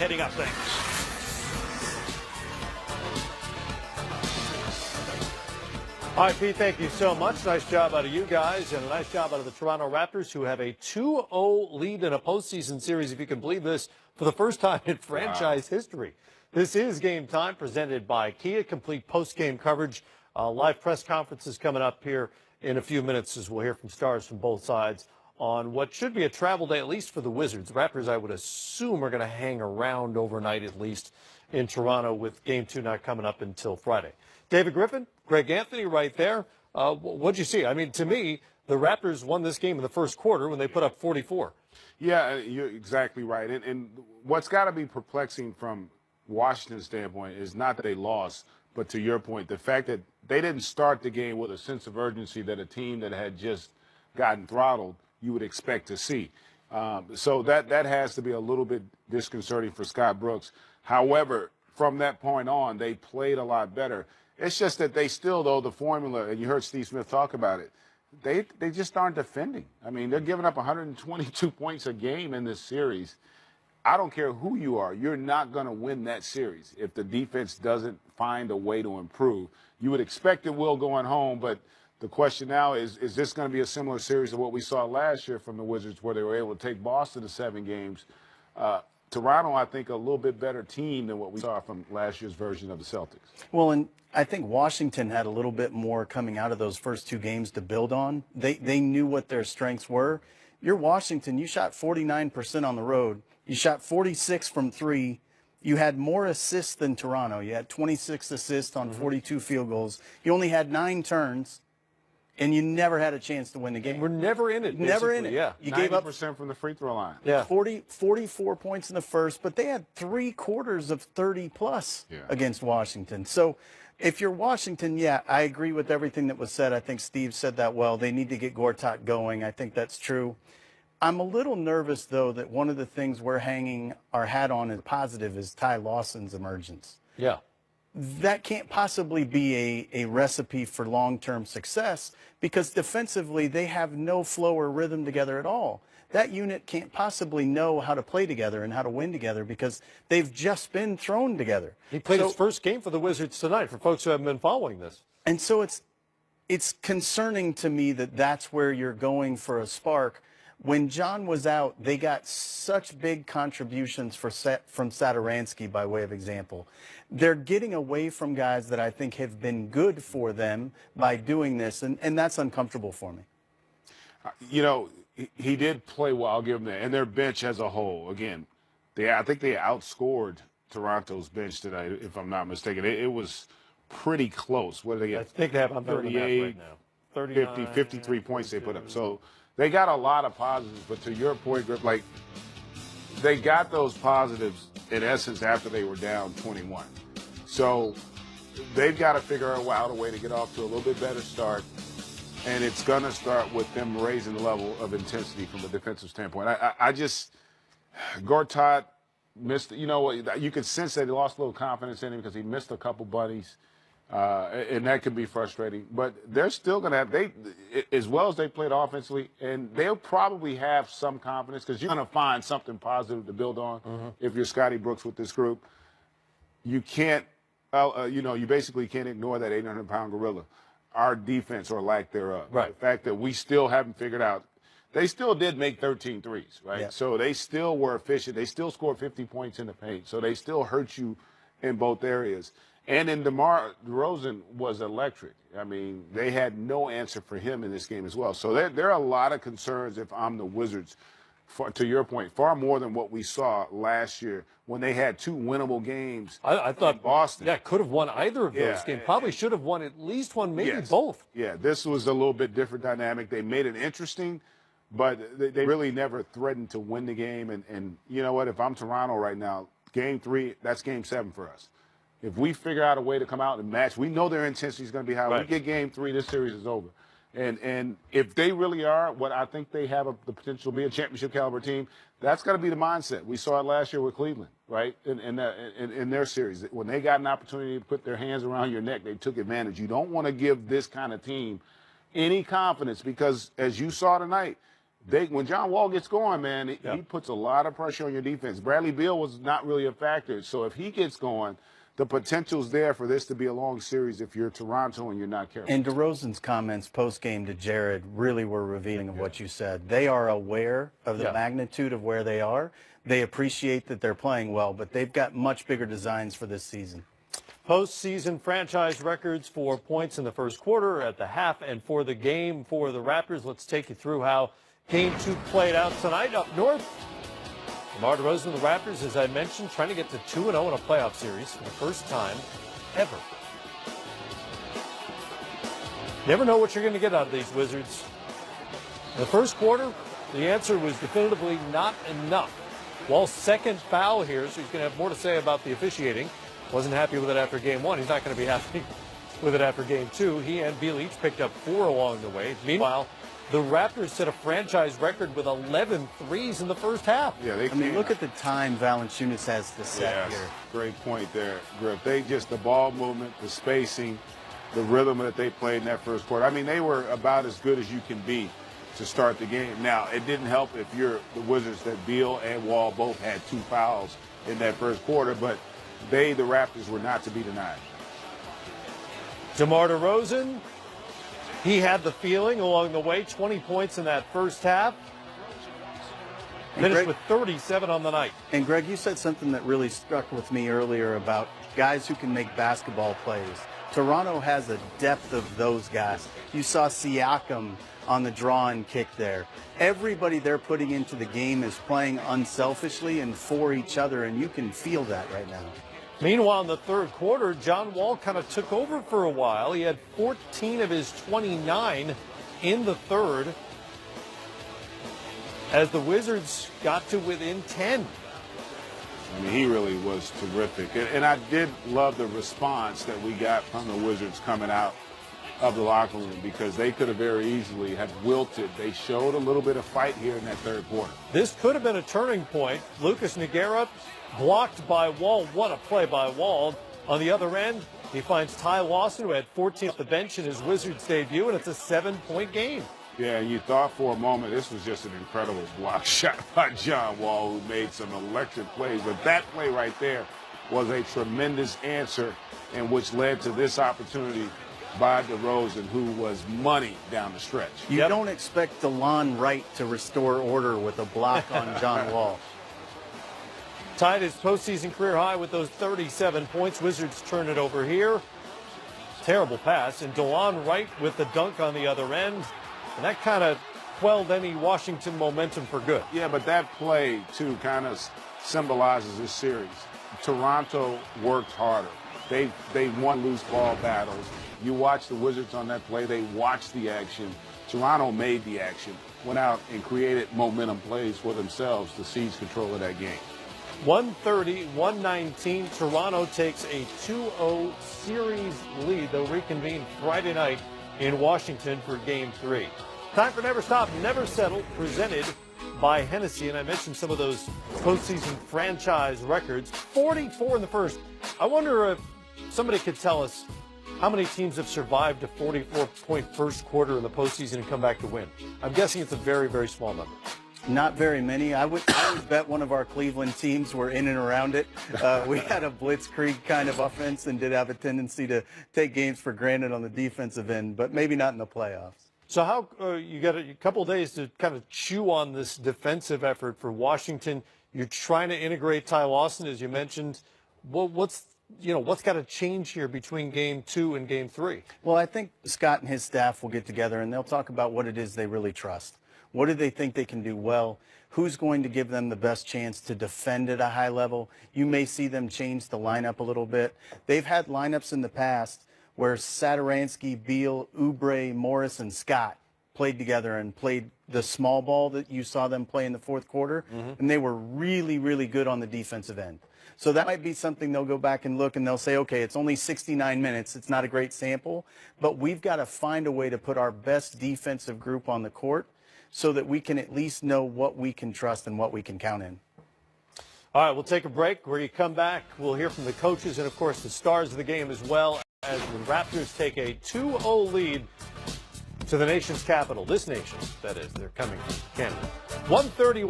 heading up things. All right, Pete, thank you so much. Nice job out of you guys, and a nice job out of the Toronto Raptors, who have a 2-0 lead in a postseason series, if you can believe this, for the first time in franchise history. This is Game Time, presented by Kia. Complete post-game coverage. Live press conferences coming up here in a few minutes, as we'll hear from stars from both sides on what should be a travel day, at least for the Wizards. The Raptors, I would assume, are going to hang around overnight, at least in Toronto, with Game 2 not coming up until Friday. David Griffin, Greg Anthony right there. What'd you see? I mean, to me, the Raptors won this game in the first quarter when they put up 44. Yeah, you're exactly right. And what's got to be perplexing from Washington's standpoint is not that they lost, but to your point, the fact that they didn't start the game with a sense of urgency that a team that had just gotten throttled you would expect to see. So that has to be a little bit disconcerting for Scott Brooks. However, from that point on, they played a lot better. It's just that they still, though, the formula, and you heard Steve Smith talk about it, they just aren't defending. I mean, they're giving up 122 points a game in this series. I don't care who you are. You're not going to win that series if the defense doesn't find a way to improve. You would expect it will going home, but the question now is this going to be a similar series to what we saw last year from the Wizards, where they were able to take Boston to 7 games? Toronto, I think, a little bit better team than what we saw from last year's version of the Celtics. Well, and I think Washington had a little bit more coming out of those first 2 games to build on. They knew what their strengths were. You're Washington. You shot 49% on the road. You shot 46 from 3. You had more assists than Toronto. You had 26 assists on 42 field goals. You only had 9 turns. And you never had a chance to win the game. We're never in it. Never in it. Yeah. You gave up 90% from the free throw line. Yeah. 44 points in the first, but they had 3 quarters of 30-plus against Washington. So if you're Washington, yeah, I agree with everything that was said. I think Steve said that well. They need to get Gortat going. I think that's true. I'm a little nervous, though, that one of the things we're hanging our hat on as positive is Ty Lawson's emergence. Yeah. That can't possibly be a recipe for long-term success, because defensively they have no flow or rhythm together at all. That unit can't possibly know how to play together and how to win together because they've just been thrown together. He played his first game for the Wizards tonight, for folks who haven't been following this. And so it's concerning to me that that's where you're going for a spark. When John was out, they got such big contributions from Satoransky, by way of example. They're getting away from guys that I think have been good for them by doing this, and that's uncomfortable for me. You know, he did play well, I'll give him that. And their bench as a whole, again, I think they outscored Toronto's bench tonight, if I'm not mistaken. It was pretty close. What did they get? I think they have 38, right now. 39, 50, 53 points they put up. So they got a lot of positives, but to your point, Griff, like, they got those positives, in essence, after they were down 21. So they've got to figure out a way to get off to a little bit better start, and it's going to start with them raising the level of intensity from a defensive standpoint. I just – Gortat missed – you know, you could sense that he lost a little confidence in him because he missed a couple bunnies. And that could be frustrating. But they're still going to have – as well as they played offensively, and they'll probably have some confidence because you're going to find something positive to build on if you're Scotty Brooks with this group. You can't you basically can't ignore that 800-pound gorilla, our defense or lack thereof. Right. The fact that we still haven't figured out – they still did make 13 threes, right? Yeah. So they still were efficient. They still scored 50 points in the paint. So they still hurt you in both areas. And then DeMar DeRozan was electric. I mean, they had no answer for him in this game as well. So there are a lot of concerns if I'm the Wizards, to your point, far more than what we saw last year when they had 2 winnable games. I thought Boston. Yeah, could have won either of those games. Probably should have won at least one, maybe both. Yeah, this was a little bit different dynamic. They made it interesting, but they really never threatened to win the game. And you know what? If I'm Toronto right now, Game 3, that's Game 7 for us. If we figure out a way to come out and match, we know their intensity is going to be high. Right. We get Game 3, this series is over. And if they really are what I think they have the potential to be, a championship caliber team, that's got to be the mindset. We saw it last year with Cleveland, right, in their series. When they got an opportunity to put their hands around your neck, they took advantage. You don't want to give this kind of team any confidence because, as you saw tonight, when John Wall gets going, man, he puts a lot of pressure on your defense. Bradley Beal was not really a factor. So if he gets going, the potential's there for this to be a long series if you're Toronto and you're not careful. And DeRozan's comments post-game to Jared really were revealing of what you said. They are aware of the magnitude of where they are. They appreciate that they're playing well, but they've got much bigger designs for this season. Postseason franchise records for points in the first quarter, at the half, and for the game for the Raptors. Let's take you through how Game 2 played out tonight. Up north, DeMar DeRozan and the Raptors, as I mentioned, trying to get to 2-0 in a playoff series for the first time ever. Never know what you're going to get out of these Wizards. In the first quarter, the answer was definitively not enough. Wall's second foul here, so he's going to have more to say about the officiating. Wasn't happy with it after Game 1. He's not going to be happy with it after Game 2. He and Beal each picked up 4 along the way. Meanwhile, the Raptors set a franchise record with 11 threes in the first half. Yeah, look at the time Valanciunas has to set here. Great point there, Griff. The ball movement, the spacing, the rhythm that they played in that first quarter. I mean, they were about as good as you can be to start the game. Now, it didn't help if you're the Wizards that Beal and Wall both had 2 fouls in that first quarter, but the Raptors, were not to be denied. DeMar DeRozan, he had the feeling along the way, 20 points in that first half. Finished with 37 on the night. And Greg, you said something that really struck with me earlier about guys who can make basketball plays. Toronto has a depth of those guys. You saw Siakam on the draw and kick there. Everybody they're putting into the game is playing unselfishly and for each other, and you can feel that right now. Meanwhile, in the third quarter, John Wall kind of took over for a while. He had 14 of his 29 in the third as the Wizards got to within 10. I mean, he really was terrific. And I did love the response that we got from the Wizards coming out of the locker room, because they could have very easily have wilted. They showed a little bit of fight here in that third quarter. This could have been a turning point. Lucas Nogueira blocked by Wall. What a play by Wall. On the other end, he finds Ty Lawson, who had 14 off the bench in his Wizards debut, and it's a 7-point game. Yeah, and you thought for a moment this was just an incredible block shot by John Wall, who made some electric plays. But that play right there was a tremendous answer, and which led to this opportunity by DeRozan, who was money down the stretch. You don't expect DeLon Wright to restore order with a block on John Wall. Tied his postseason career high with those 37 points. Wizards turn it over here. Terrible pass. And DeLon Wright with the dunk on the other end. And that kind of quelled any Washington momentum for good. Yeah, but that play, too, kind of symbolizes this series. Toronto worked harder. They won loose ball battles. You watch the Wizards on that play. They watched the action. Toronto made the action, went out and created momentum plays for themselves to seize control of that game. 130-119. Toronto takes a 2-0 series lead. They'll reconvene Friday night in Washington for Game 3. Time for Never Stop, Never Settle, presented by Hennessy. And I mentioned some of those postseason franchise records. 44 in the first. I wonder if somebody could tell us how many teams have survived a 44-point first quarter in the postseason and come back to win. I'm guessing it's a very, very small number. Not very many. I would bet one of our Cleveland teams were in and around it. We had a blitzkrieg kind of offense and did have a tendency to take games for granted on the defensive end, but maybe not in the playoffs. So how you got a couple of days to kind of chew on this defensive effort for Washington. You're trying to integrate Ty Lawson, as you mentioned. Well, what's got to change here between Game 2 and Game 3? Well, I think Scott and his staff will get together and they'll talk about what it is they really trust. What do they think they can do well? Who's going to give them the best chance to defend at a high level? You may see them change the lineup a little bit. They've had lineups in the past where Satoransky, Beal, Oubre, Morris, and Scott played together and played the small ball that you saw them play in the fourth quarter, and they were really, really good on the defensive end. So that might be something they'll go back and look, and they'll say, okay, it's only 69 minutes. It's not a great sample, but we've got to find a way to put our best defensive group on the court so that we can at least know what we can trust and what we can count in. All right, we'll take a break. Where you come back, we'll hear from the coaches and, of course, the stars of the game, as well as the Raptors take a 2-0 lead to the nation's capital. This nation, that is, they're coming from Canada. 131.